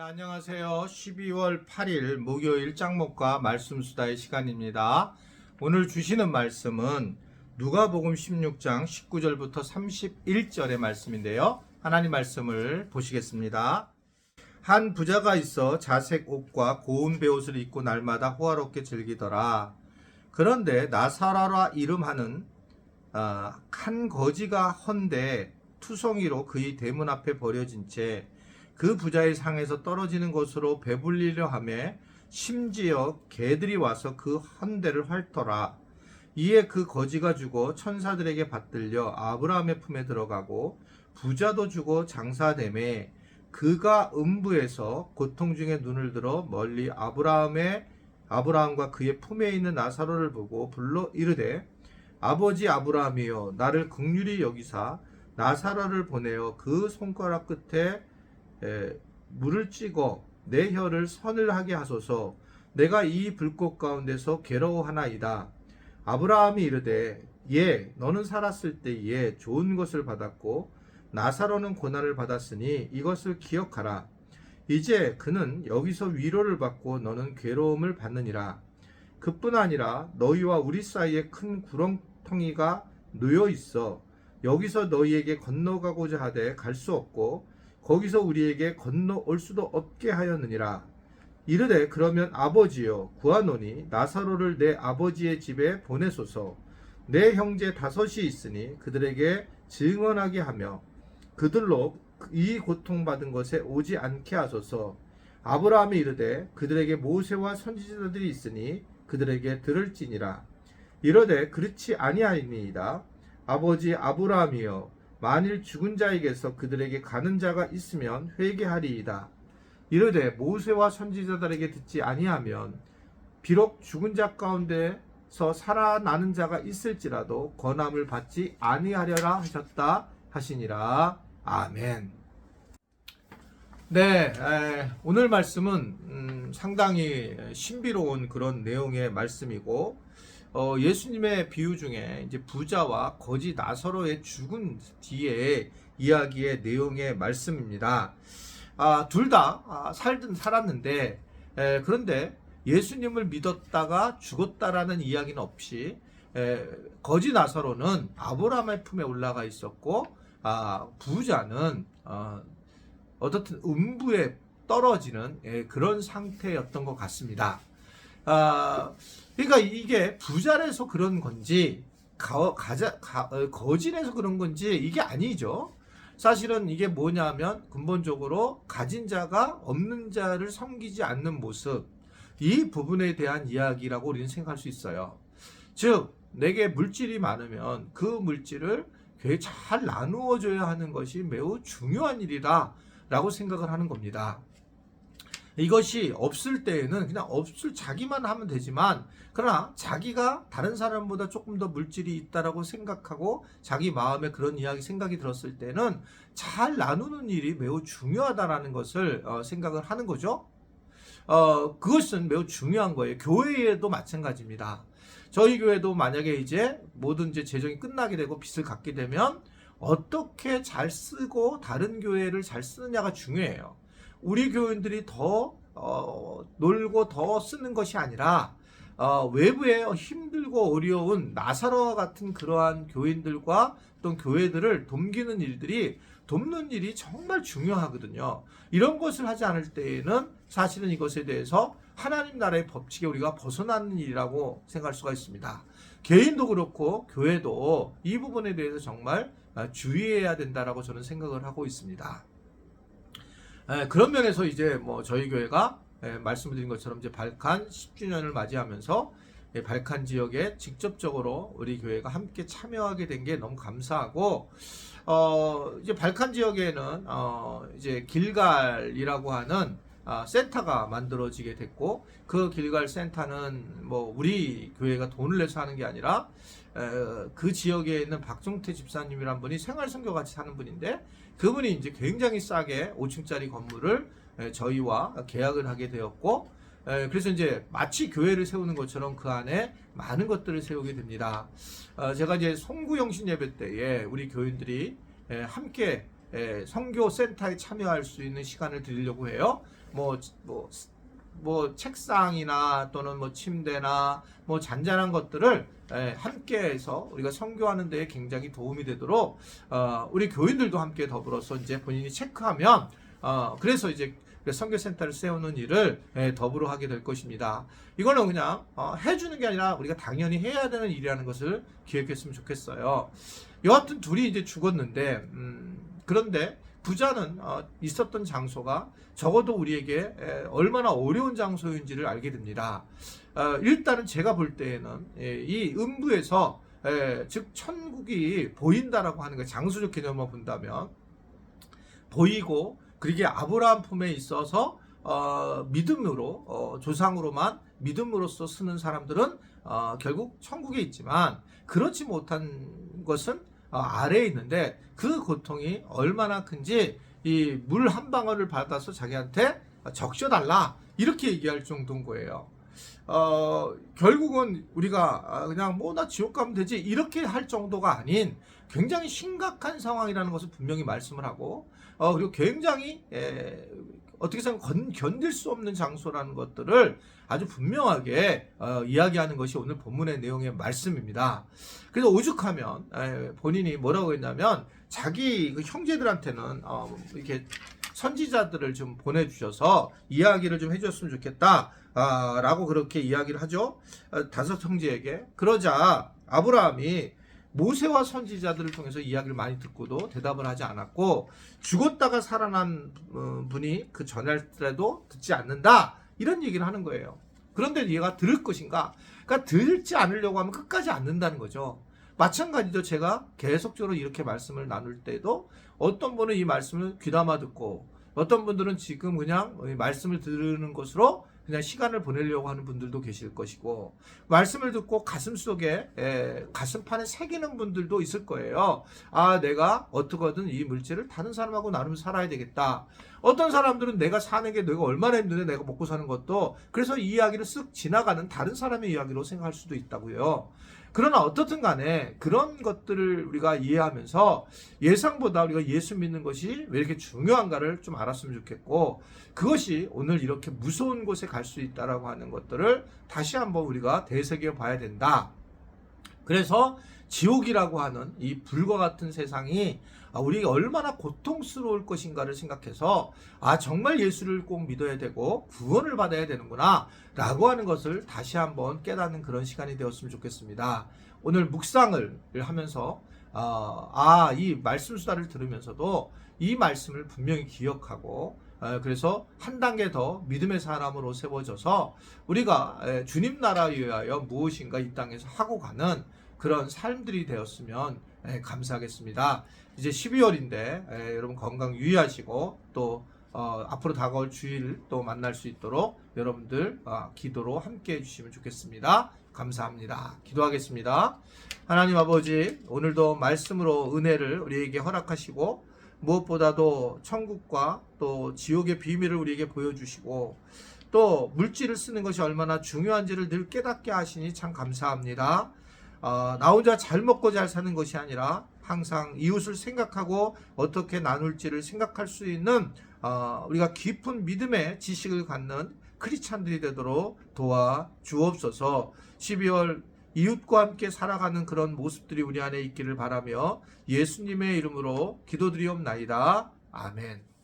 안녕하세요. 12월 8일 목요일 짱목과 말씀 수다의 시간입니다. 오늘 주시는 말씀은 누가복음 16장 19절부터 31절의 말씀인데요. 하나님 말씀을 보시겠습니다. 한 부자가 있어 자색 옷과 고운 베옷을 입고 날마다 호화롭게 즐기더라. 그런데 나사로라 이름하는 한 거지가 헌데 투성이로 그의 대문 앞에 버려진 채 그 부자의 상에서 떨어지는 것으로 배불리려 하매 심지어 개들이 와서 그 헌대를 핥더라. 이에 그 거지가 죽어 천사들에게 받들려 아브라함의 품에 들어가고 부자도 죽어 장사되매 그가 음부에서 고통 중에 눈을 들어 멀리 아브라함과 그의 품에 있는 나사로를 보고 불러 이르되 아버지 아브라함이여 나를 긍휼히 여기사 나사로를 보내어 그 손가락 끝에 물을 찍어 내 혀를 선을 하게 하소서. 내가 이 불꽃 가운데서 괴로워하나이다. 아브라함이 이르되 예 너는 살았을 때에 좋은 것을 받았고 나사로는 고난을 받았으니 이것을 기억하라. 이제 그는 여기서 위로를 받고 너는 괴로움을 받느니라. 그뿐 아니라 너희와 우리 사이에 큰 구렁텅이가 놓여 있어 여기서 너희에게 건너가고자 하되 갈 수 없고 거기서 우리에게 건너올 수도 없게 하였느니라. 이르되 그러면 아버지여 구하노니 나사로를 내 아버지의 집에 보내소서. 내 형제 5이 있으니 그들에게 증언하게 하며 그들로 이 고통받은 것에 오지 않게 하소서. 아브라함이 이르되 그들에게 모세와 선지자들이 있으니 그들에게 들을지니라. 이르되 그렇지 아니하니이다. 아버지 아브라함이여 만일 죽은 자에게서 그들에게 가는 자가 있으면 회개하리이다. 이르되 모세와 선지자들에게 듣지 아니하면 비록 죽은 자 가운데서 살아나는 자가 있을지라도 권함을 받지 아니하려라 하셨다 하시니라. 아멘. 네, 오늘 말씀은 상당히 신비로운 그런 내용의 말씀이고 예수님의 비유 중에 이제 부자와 거지 나사로의 죽은 뒤에 이야기의 내용의 말씀입니다. 둘 다 살았는데 그런데 예수님을 믿었다가 죽었다라는 이야기는 없이 거지 나사로는 아브라함의 품에 올라가 있었고 부자는 어떻든 음부에 떨어지는 그런 상태였던 것 같습니다. 그러니까 이게 부자라서 그런 건지 거지라서 그런 건지 이게 아니죠. 사실은 이게 뭐냐면 근본적으로 가진 자가 없는 자를 섬기지 않는 모습, 이 부분에 대한 이야기라고 우리는 생각할 수 있어요. 즉 내게 물질이 많으면 그 물질을 잘 나누어 줘야 하는 것이 매우 중요한 일이다 라고 생각을 하는 겁니다. 이것이 없을 때에는 그냥 자기만 하면 되지만 그러나 자기가 다른 사람보다 조금 더 물질이 있다라고 생각하고 자기 마음에 그런 생각이 들었을 때는 잘 나누는 일이 매우 중요하다라는 것을 생각을 하는 거죠. 그것은 매우 중요한 거예요. 교회에도 마찬가지입니다. 저희 교회도 만약에 이제 모든 재정이 끝나게 되고 빚을 갚게 되면 어떻게 잘 쓰고 다른 교회를 잘 쓰느냐가 중요해요. 우리 교인들이 더 놀고 더 쓰는 것이 아니라 외부에 힘들고 어려운 나사로와 같은 그러한 교인들과 또 교회들을 돕는 일이 정말 중요하거든요. 이런 것을 하지 않을 때에는 사실은 이것에 대해서 하나님 나라의 법칙에 우리가 벗어나는 일이라고 생각할 수가 있습니다. 개인도 그렇고 교회도 이 부분에 대해서 정말 주의해야 된다라고 저는 생각을 하고 있습니다. 그런 면에서 이제 저희 교회가 말씀드린 것처럼 이제 발칸 10주년을 맞이하면서 발칸 지역에 직접적으로 우리 교회가 함께 참여하게 된 게 너무 감사하고 이제 발칸 지역에는 이제 길갈이라고 하는 센터가 만들어지게 됐고 그 길갈 센터는 우리 교회가 돈을 내서 하는 게 아니라 그 지역에 있는 박종태 집사님이란 분이 생활선교 같이 사는 분인데 그분이 이제 굉장히 싸게 5층짜리 건물을 저희와 계약을 하게 되었고 그래서 이제 마치 교회를 세우는 것처럼 그 안에 많은 것들을 세우게 됩니다. 제가 이제 송구영신 예배 때에 우리 교인들이 함께 선교 센터에 참여할 수 있는 시간을 드리려고 해요. 뭐 책상이나 또는 뭐 침대나 뭐 잔잔한 것들을 함께해서 우리가 선교하는 데에 굉장히 도움이 되도록 우리 교인들도 함께 더불어서 이제 본인이 체크하면 그래서 이제 선교센터를 세우는 일을 더불어 하게 될 것입니다. 이거는 그냥 해주는 게 아니라 우리가 당연히 해야 되는 일이라는 것을 기억했으면 좋겠어요. 여하튼 둘이 이제 죽었는데 그런데 부자는 있었던 장소가 적어도 우리에게 얼마나 어려운 장소인지를 알게 됩니다. 일단은 제가 볼 때에는 이 음부에서 즉 천국이 보인다라고 하는 거 장소적 개념으로 본다면 보이고 그게 아브라함 품에 있어서 믿음으로 조상으로만 믿음으로써 쓰는 사람들은 결국 천국에 있지만 그렇지 못한 것은 아래에 있는데 그 고통이 얼마나 큰지 이 물 한 방울을 받아서 자기한테 적셔달라 이렇게 얘기할 정도인 거예요. 결국은 우리가 그냥 뭐 나 지옥 가면 되지 이렇게 할 정도가 아닌 굉장히 심각한 상황이라는 것을 분명히 말씀을 하고 그리고 굉장히 어떻게 생각하면 견딜 수 없는 장소라는 것들을 아주 분명하게 이야기하는 것이 오늘 본문의 내용의 말씀입니다. 그래서 오죽하면 본인이 뭐라고 했냐면 자기 그 형제들한테는 이렇게 선지자들을 좀 보내주셔서 이야기를 좀 해줬으면 좋겠다 라고 그렇게 이야기를 하죠. 다섯 형제에게. 그러자 아브라함이 모세와 선지자들을 통해서 이야기를 많이 듣고도 대답을 하지 않았고 죽었다가 살아난 분이 그 전할때도 듣지 않는다 이런 얘기를 하는 거예요. 그런데 얘가 들을 것인가? 그러니까 들지 않으려고 하면 끝까지 안 듣는다는 거죠. 마찬가지로 제가 계속적으로 이렇게 말씀을 나눌 때도 어떤 분은 이 말씀을 귀담아 듣고 어떤 분들은 지금 그냥 말씀을 들으는 것으로 그냥 시간을 보내려고 하는 분들도 계실 것이고 말씀을 듣고 가슴속에 가슴판에 새기는 분들도 있을 거예요. 내가 어떻게든 이 물질을 다른 사람하고 나누면 살아야 되겠다. 어떤 사람들은 내가 사는 게 내가 얼마나 힘든데 내가 먹고 사는 것도 그래서 이 이야기를 쓱 지나가는 다른 사람의 이야기로 생각할 수도 있다고요. 그러나 어떻든 간에 그런 것들을 우리가 이해하면서 예상보다 우리가 예수 믿는 것이 왜 이렇게 중요한가를 좀 알았으면 좋겠고 그것이 오늘 이렇게 무서운 곳에 갈 수 있다라고 하는 것들을 다시 한번 우리가 되새겨 봐야 된다. 그래서 지옥이라고 하는 이 불과 같은 세상이 우리가 얼마나 고통스러울 것인가를 생각해서 정말 예수를 꼭 믿어야 되고 구원을 받아야 되는구나 라고 하는 것을 다시 한번 깨닫는 그런 시간이 되었으면 좋겠습니다. 오늘 묵상을 하면서 이 말씀 수다를 들으면서도 이 말씀을 분명히 기억하고 그래서 한 단계 더 믿음의 사람으로 세워져서 우리가 주님 나라에 위하여 무엇인가 이 땅에서 하고 가는 그런 삶들이 되었으면 감사하겠습니다. 이제 12월인데 여러분 건강 유의하시고 또 앞으로 다가올 주일 또 만날 수 있도록 여러분들 기도로 함께 해주시면 좋겠습니다. 감사합니다. 기도하겠습니다. 하나님 아버지 오늘도 말씀으로 은혜를 우리에게 허락하시고 무엇보다도 천국과 또 지옥의 비밀을 우리에게 보여주시고 또 물질을 쓰는 것이 얼마나 중요한지를 늘 깨닫게 하시니 참 감사합니다. 나 혼자 잘 먹고 잘 사는 것이 아니라 항상 이웃을 생각하고 어떻게 나눌지를 생각할 수 있는 우리가 깊은 믿음의 지식을 갖는 크리스찬들이 되도록 도와 주옵소서. 12월 이웃과 함께 살아가는 그런 모습들이 우리 안에 있기를 바라며 예수님의 이름으로 기도드리옵나이다. 아멘.